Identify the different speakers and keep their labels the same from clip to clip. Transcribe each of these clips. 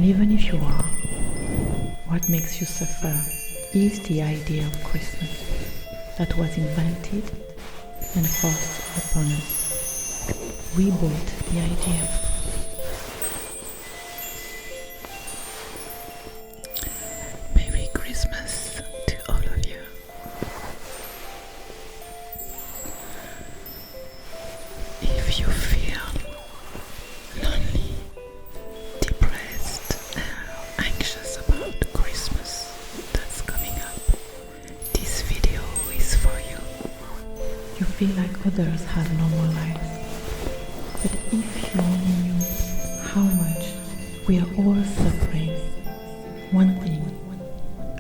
Speaker 1: even if you are, what makes you suffer is the idea of Christmas that was invented and forced upon us. We bought the idea. Merry Christmas to all of you. If you feel lonely, depressed, anxious about Christmas that's coming up, this video is for you. You feel like others have normal lives, but if you only knew how much we are all suffering, one thing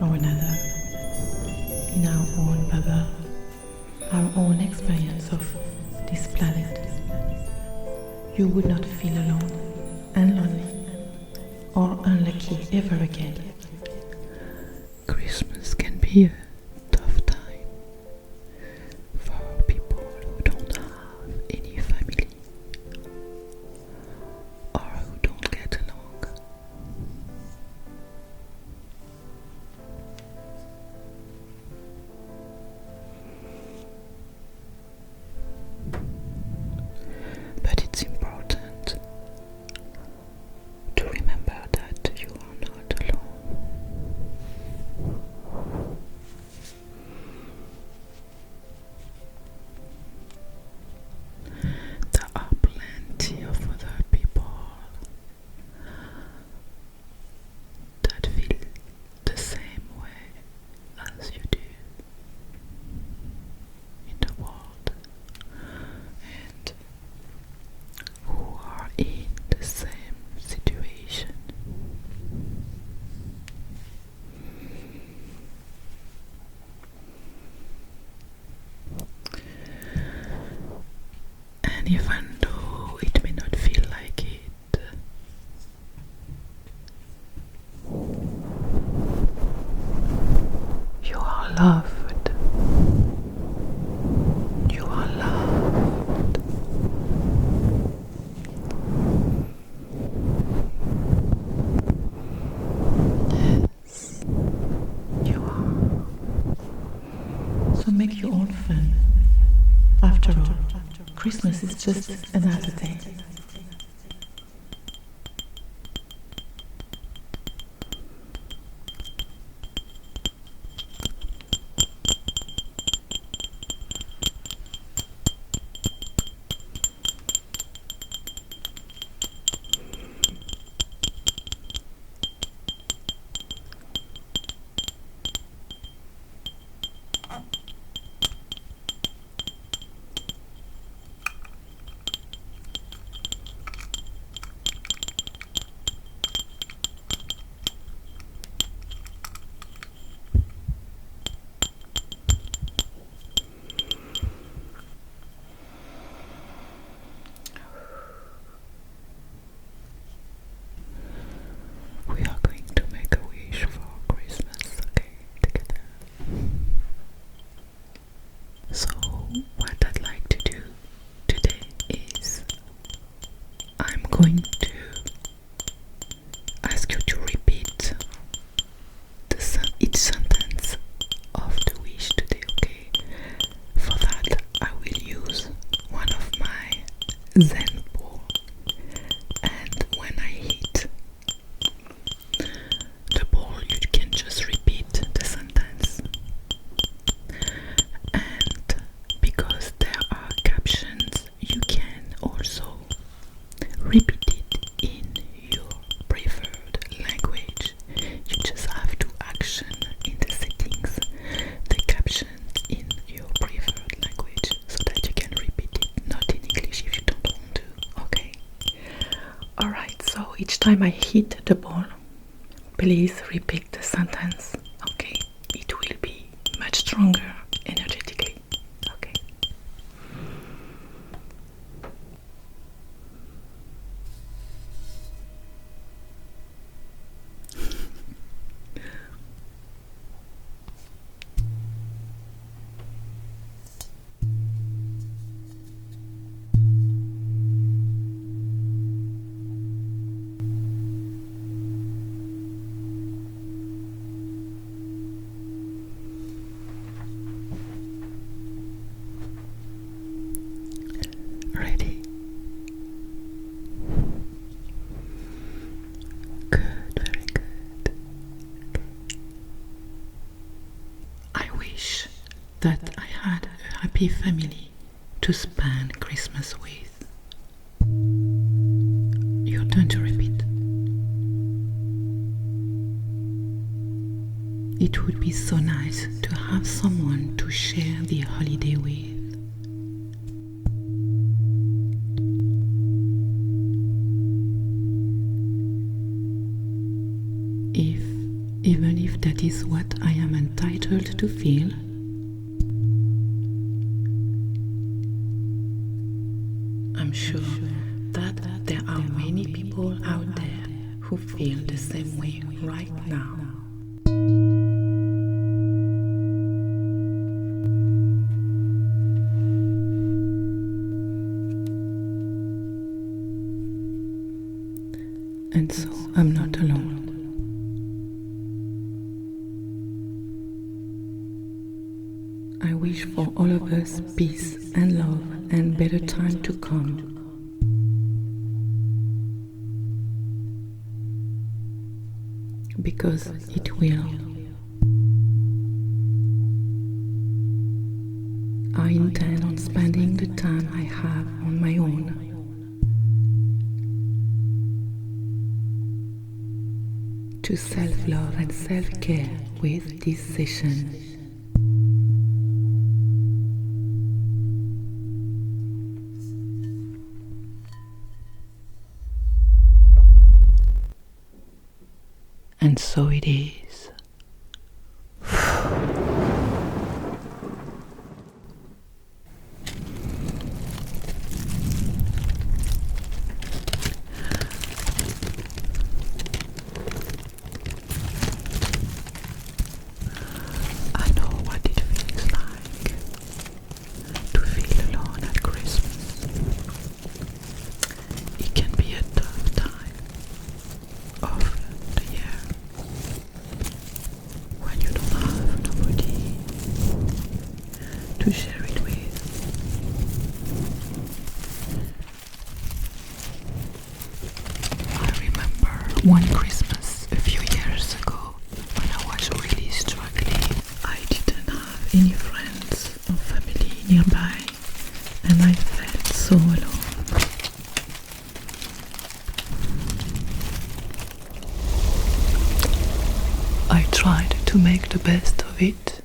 Speaker 1: or another, in our own bubble, our own experience of this planet, you would not feel alone and lonely or unlucky ever again. Christmas can be a tough time for people who don't have any family or who don't get along. But it's important to remember that you are not alone. There are plenty of other people that feel the same way as you do in the world and who are in the same situation. And even though it may not feel like it, you are loved. You are loved. Yes, you are. So make your own fun. After all, Christmas is just another day. We are going to make a wish for Christmas, okay, together. So, what I'd like to do today is I'm going to ask you to repeat each sentence of the wish today, okay? For that, I will use one of my Zen ball, and when I hit the ball, you can just repeat the sentence. And because there are captions, you can also repeat it in your preferred language. You just have to action in the settings the captions in your preferred language so that you can repeat it, not in English if you don't want to, okay? Alright, so each time I hit the ball, please repeat the sentence, okay? It will be much stronger energetically, okay? that I had a happy family to spend Christmas with. Your turn to repeat. It would be so nice to have someone to share the holiday with. Even if that is what I am entitled to feel, I'm sure that there are many people out there who feel the same way right now. And so I'm not alone. I wish for all of us peace and love and better time to come. Because it will. I intend on spending the time I have on my own. To self-love and self-care with this session. And so it is. I know what it feels like to feel alone at Christmas. It can be a tough time of the year when you don't have nobody to share it with. I remember one Christmas a few years ago when I was really struggling. I didn't have any friends or family nearby, and I felt so alone. I tried to make the best of it.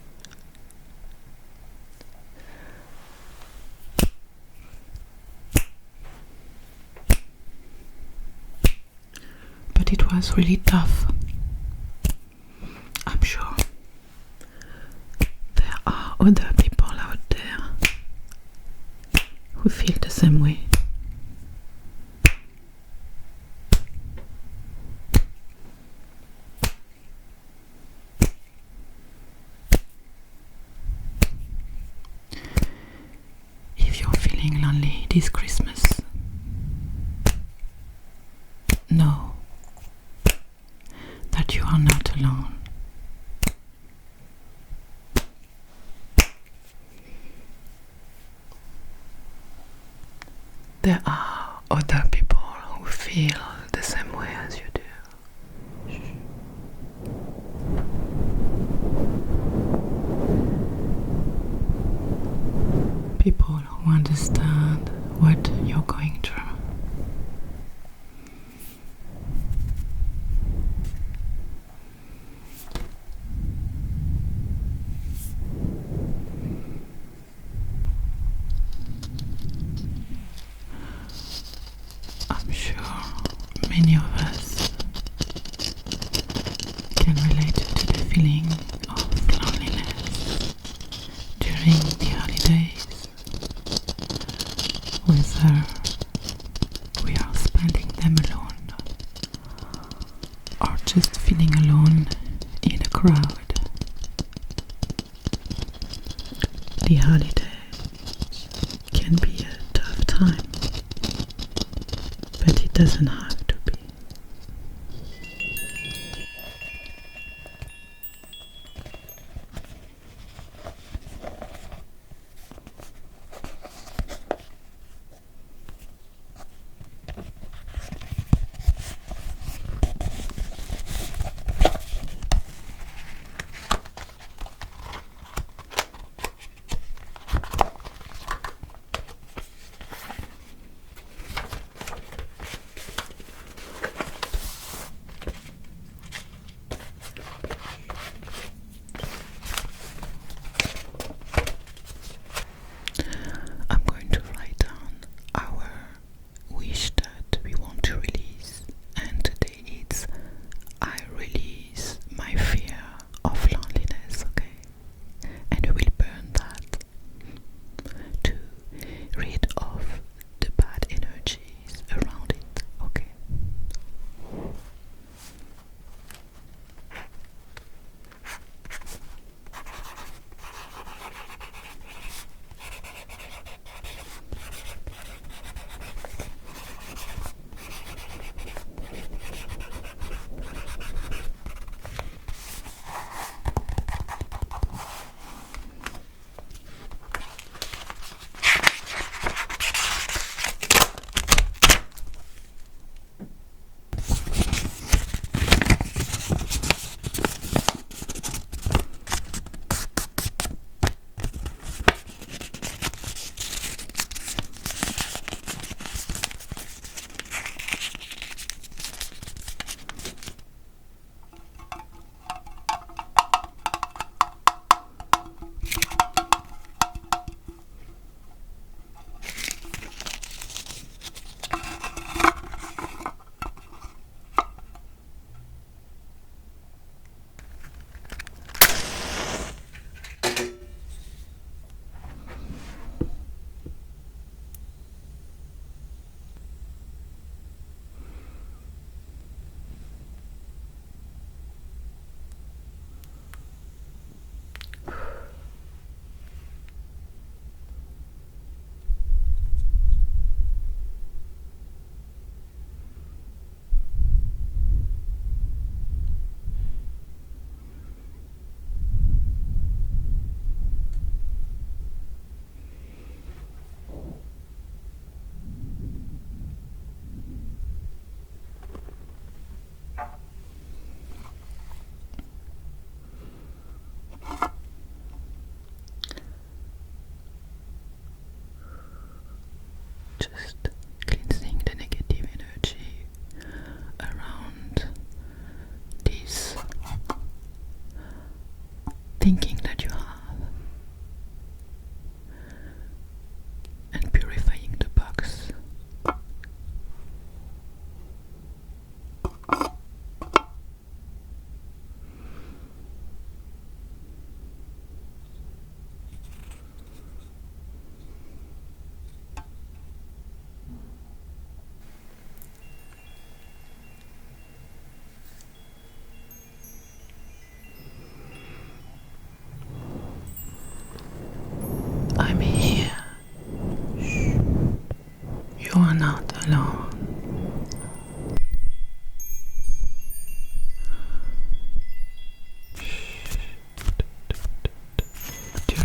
Speaker 1: But it was really tough. I'm sure there are other people out there who feel the same way. If you're feeling lonely this Christmas, know that you are not alone. There are other people who feel the same way as you do. People who understand what you're going through. I'm sure many of us can relate to the feeling of loneliness during the holidays, whether we are spending them alone or just feeling alone in a crowd. The holidays can be a tough time, but it doesn't have to be.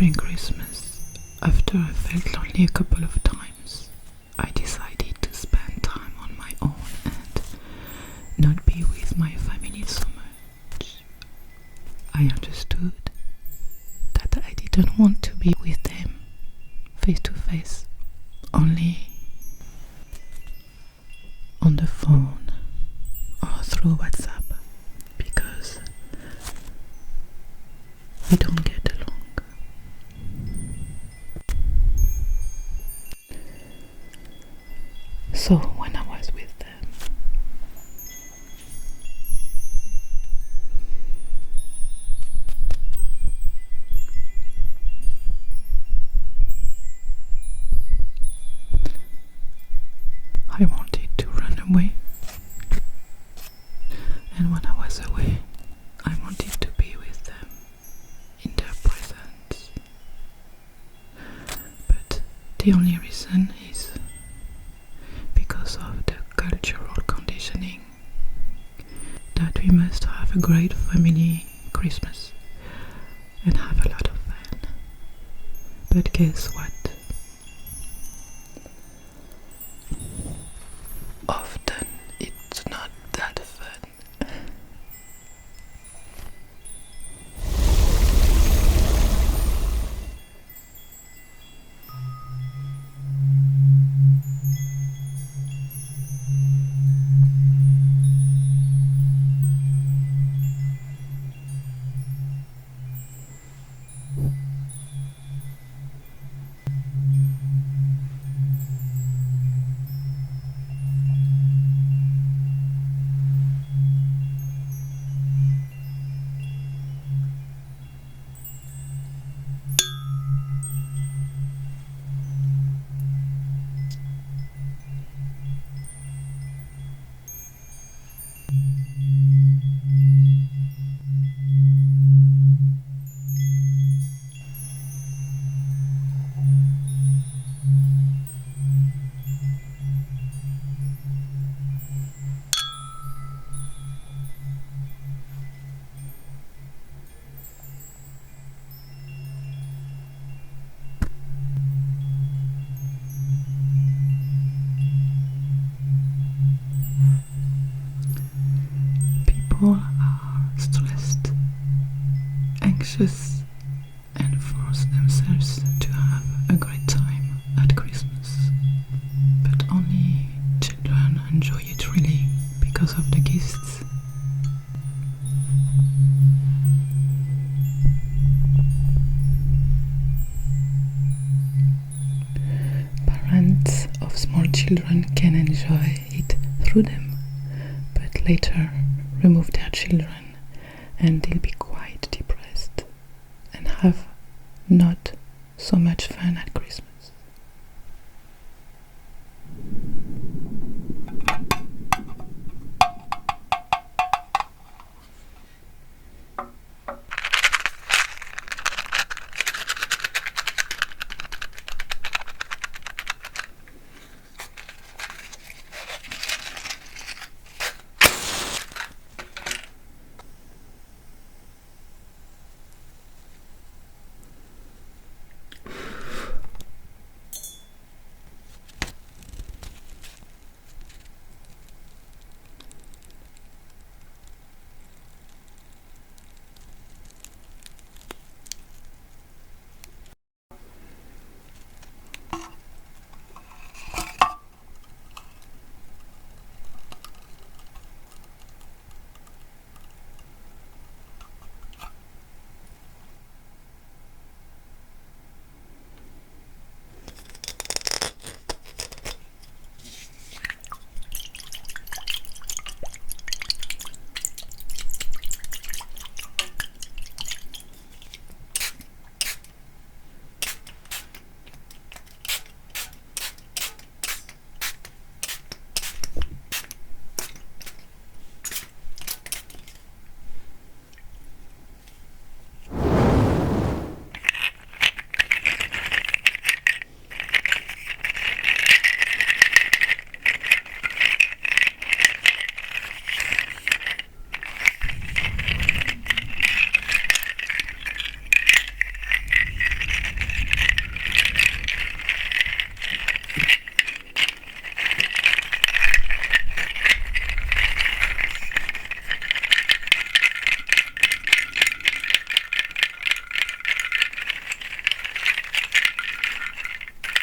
Speaker 1: During Christmas, after I felt lonely a couple of times, I decided to spend time on my own and not be with my family so much. I understood that I didn't want to be with them face to face, only on the phone or through WhatsApp, because we don't get along. So when I was with them, I wanted to run away, and when I was away, I wanted to be with them in their presence. But the only reason is because of the cultural conditioning that we must have a great family Christmas and have a lot of fun. But guess what? Often it's not that fun. People are stressed, anxious, and force themselves to have a great time at Christmas. But only children enjoy it really because of the gifts. Parents of small children can enjoy it through them, but later remove their children and they'll be quite depressed and have not so much fun at Christmas.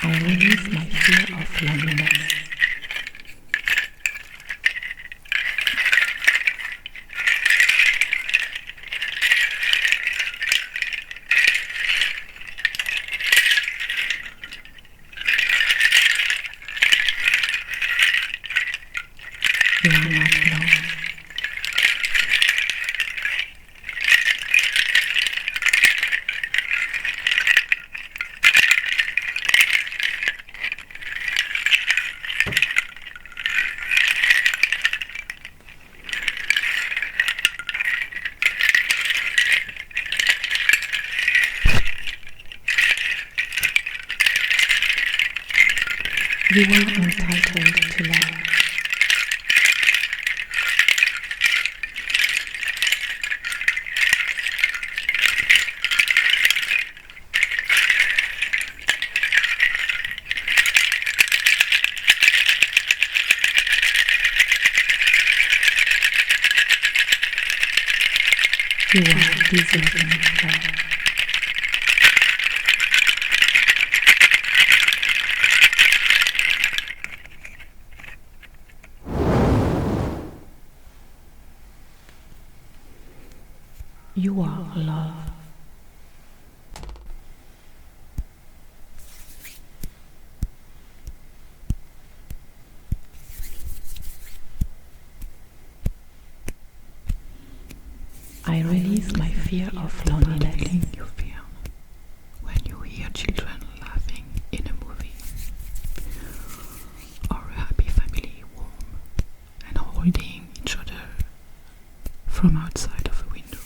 Speaker 1: I release my fear of loneliness. You are not alone. You are entitled to love. You are deserving of love. You are love. I release my fear of loneliness.
Speaker 2: Feeling you feel when you hear children laughing in a movie, or a happy family warm and holding each other from outside of a window.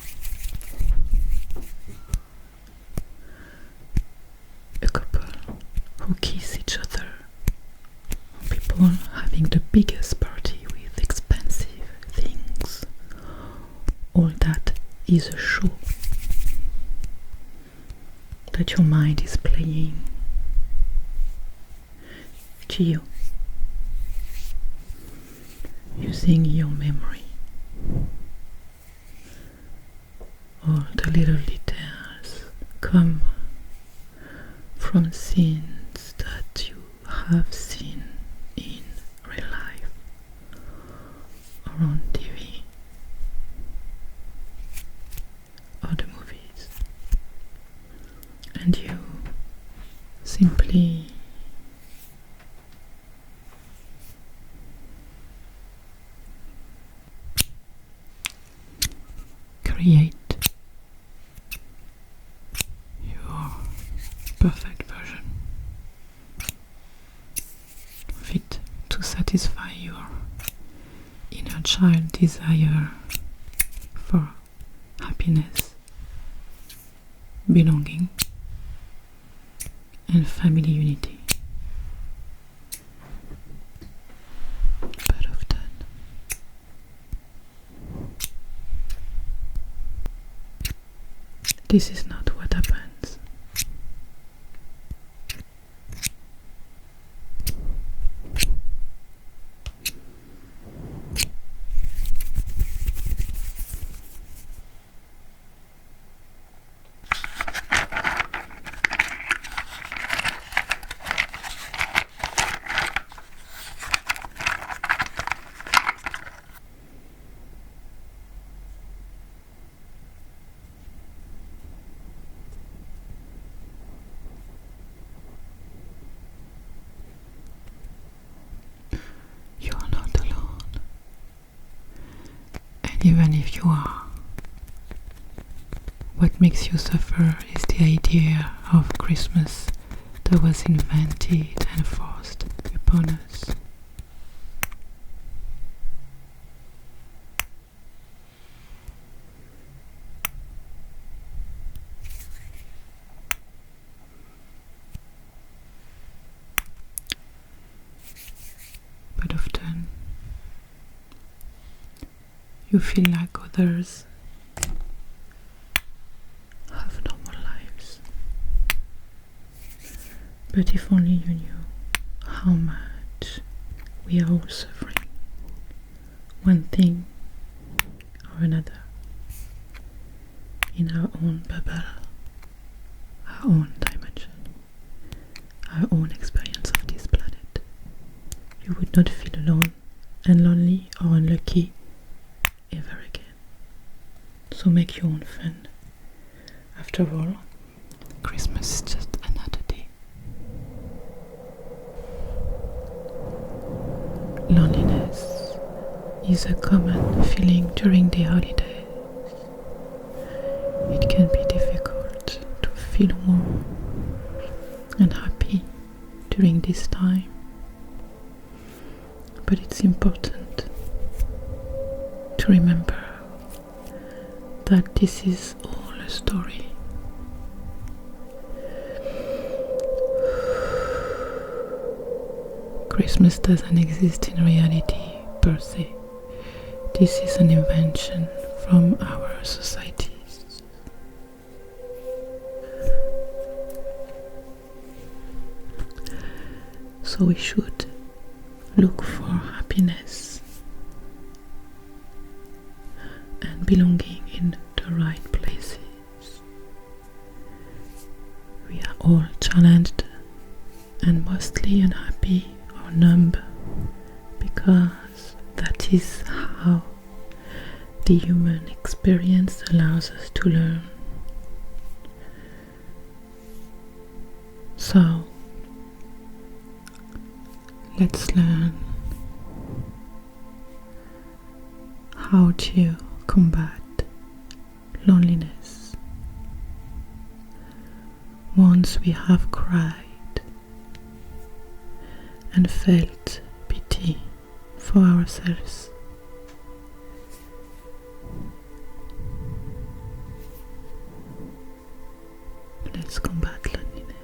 Speaker 2: A couple who kiss each other, or people having the biggest party with expensive things. All that is a show that your mind is playing to you, using your memory. All the little details come from scenes that you have seen in real life or on TV or the movies, and you simply create your perfect version of it to satisfy your inner child desire for happiness, belonging, and family unity. But often this is not what happens. You are not alone. And even if you are, what makes you suffer is the idea of Christmas that was invented and forced upon us. But often you feel like others have normal lives. But if only you knew how much we are all suffering, one thing or another, in our own bubble, our own dimension, our own experience. not feel alone and lonely or unlucky ever again. So make your own fun. After all, Christmas is just another day. Loneliness is a common feeling during the holidays. It can be difficult to feel warm and happy during this time, but it's important to remember that this is all a story. Christmas doesn't exist in reality per se. This is an invention from our societies. So we should look for happiness and belonging in the right places. We are all challenged and mostly unhappy or numb because that is how the human experience allows us to learn. So let's learn how to combat loneliness. Once we have cried and felt pity for ourselves, let's combat loneliness.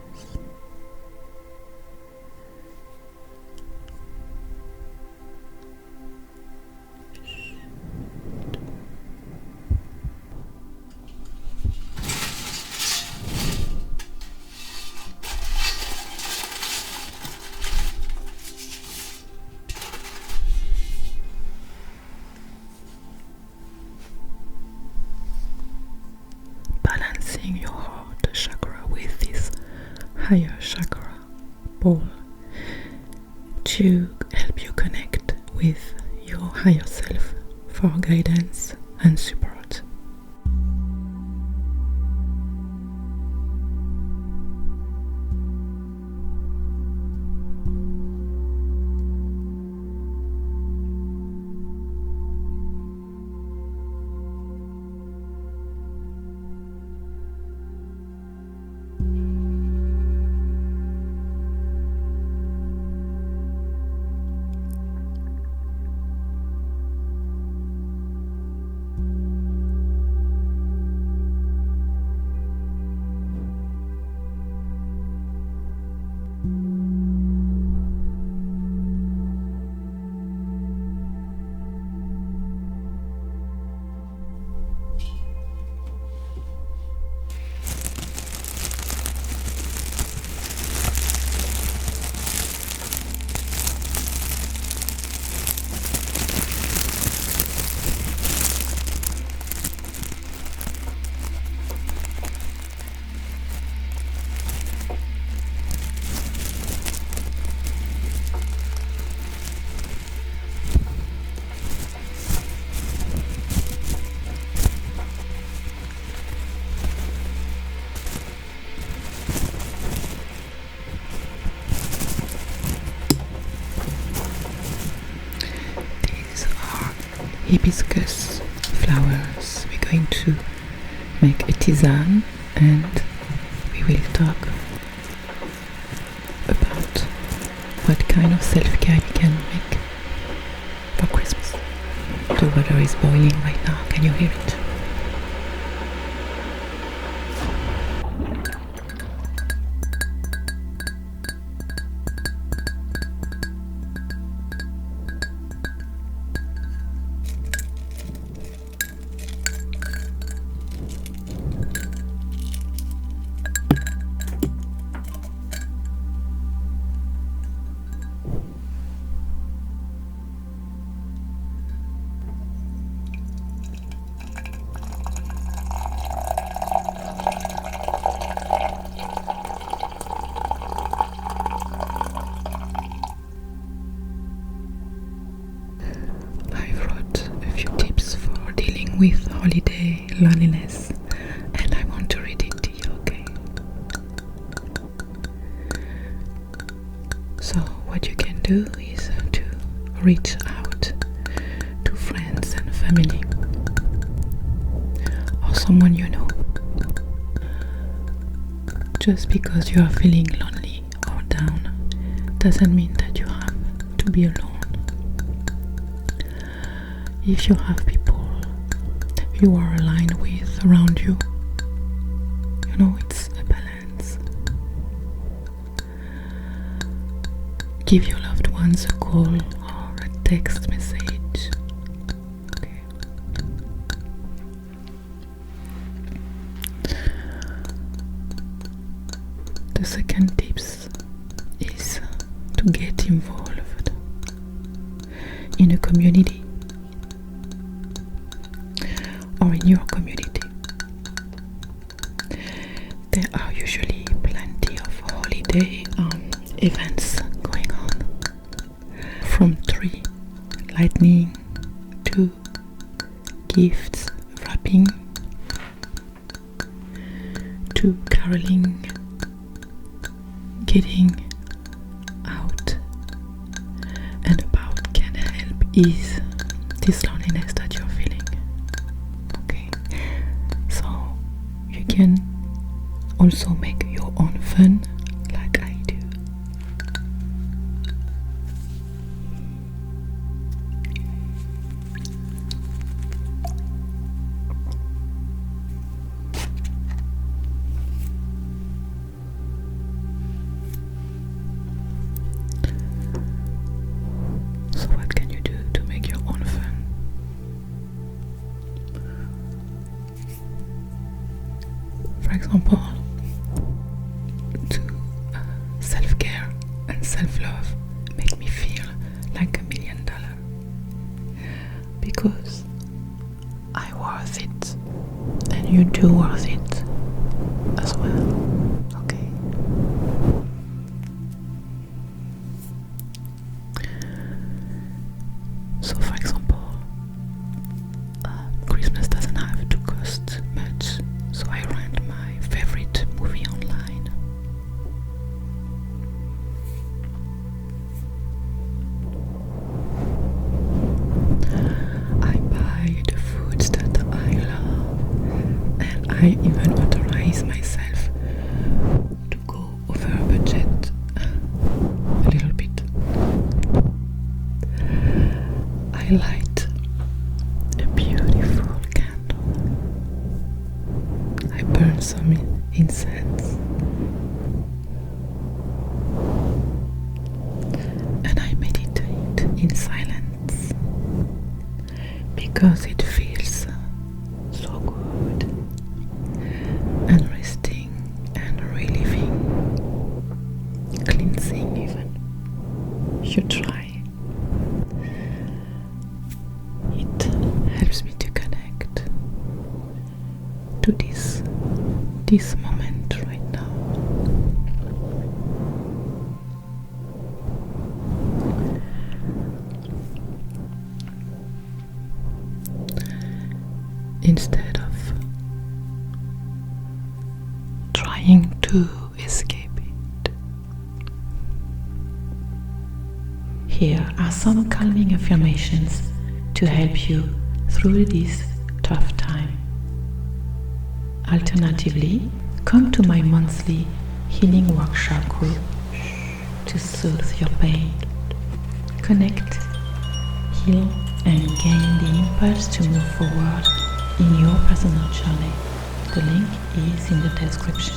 Speaker 2: Balancing your heart chakra with this higher chakra ball to help you connect with your higher self for guidance and support. Hibiscus flowers. We're going to make a tisane and we will talk about what kind of self-care you can make for Christmas. The water is boiling right now. Can you hear it? say loneliness, and I want to read it to you, okay? So what you can do is to reach out to friends and family or someone you know. Just because you are feeling lonely or down doesn't mean that you have to be alone. If you have people you are aligned with around you, you know, it's a balance. Give your loved ones a call or a text message. Okay. The second tips is to get involved in a community or in your community. There are usually plenty of holiday events going on, from tree lighting to gifts wrapping to caroling. Getting out and about can help ease this loneliness that you're feeling. Okay, so you can also make your own fun like I do. So what can you do to make your own fun? For example, to self-care and self-love make me feel like $1 million, because I worth it and you do worth it as well. Okay. So for example, Christmas doesn't have to cost much, so I rent my favorite movie online. I buy the foods that I love, and I even authorize myself to go over budget a little bit. I light a beautiful candle. I burn some incense. And I meditate in silence because it feels so good, and resting and relieving, cleansing even. You try. It helps me to connect to this moment right now. Instead of trying to escape it. Here are some calming affirmations to help you through this tough time. Alternatively, come to my monthly healing workshop group to soothe your pain, connect, heal, and gain the impulse to move forward in your personal journey. The link is in the description.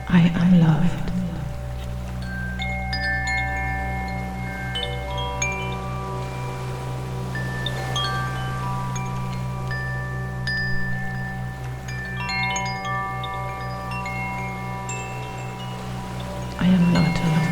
Speaker 2: I am loved. I am not alone.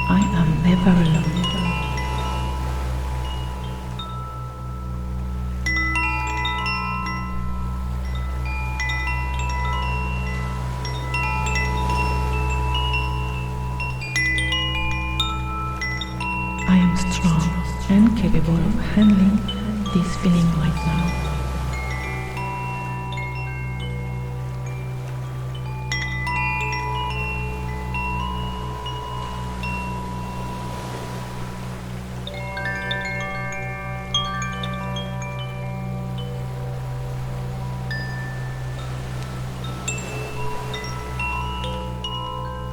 Speaker 2: I am never alone. I am strong and capable of handling this feeling right now.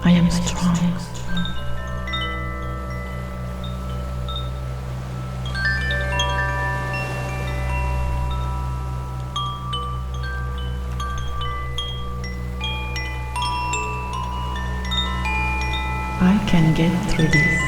Speaker 2: I am strong. I can get through this.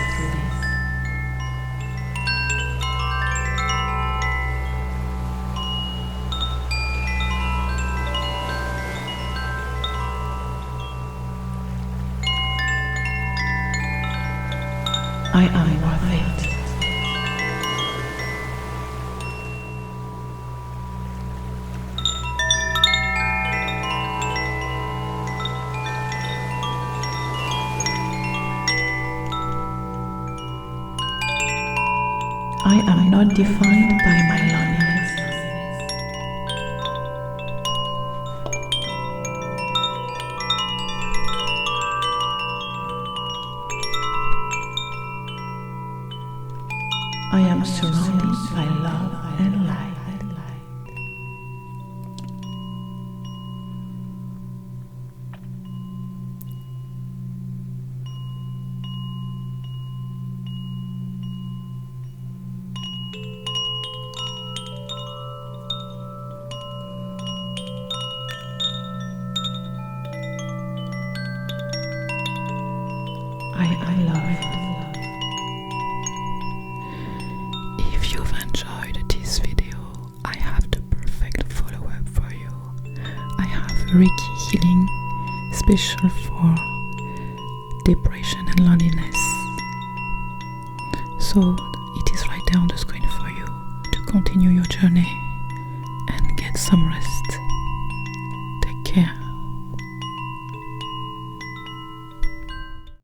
Speaker 2: I am worth it. I am not defined by my loneliness. I am surrounded by love and light. I love it. If you've enjoyed this video, I have the perfect follow-up for you. I have Reiki healing special for depression and loneliness. So it is right there on the screen for you to continue your journey and get some rest. Take care.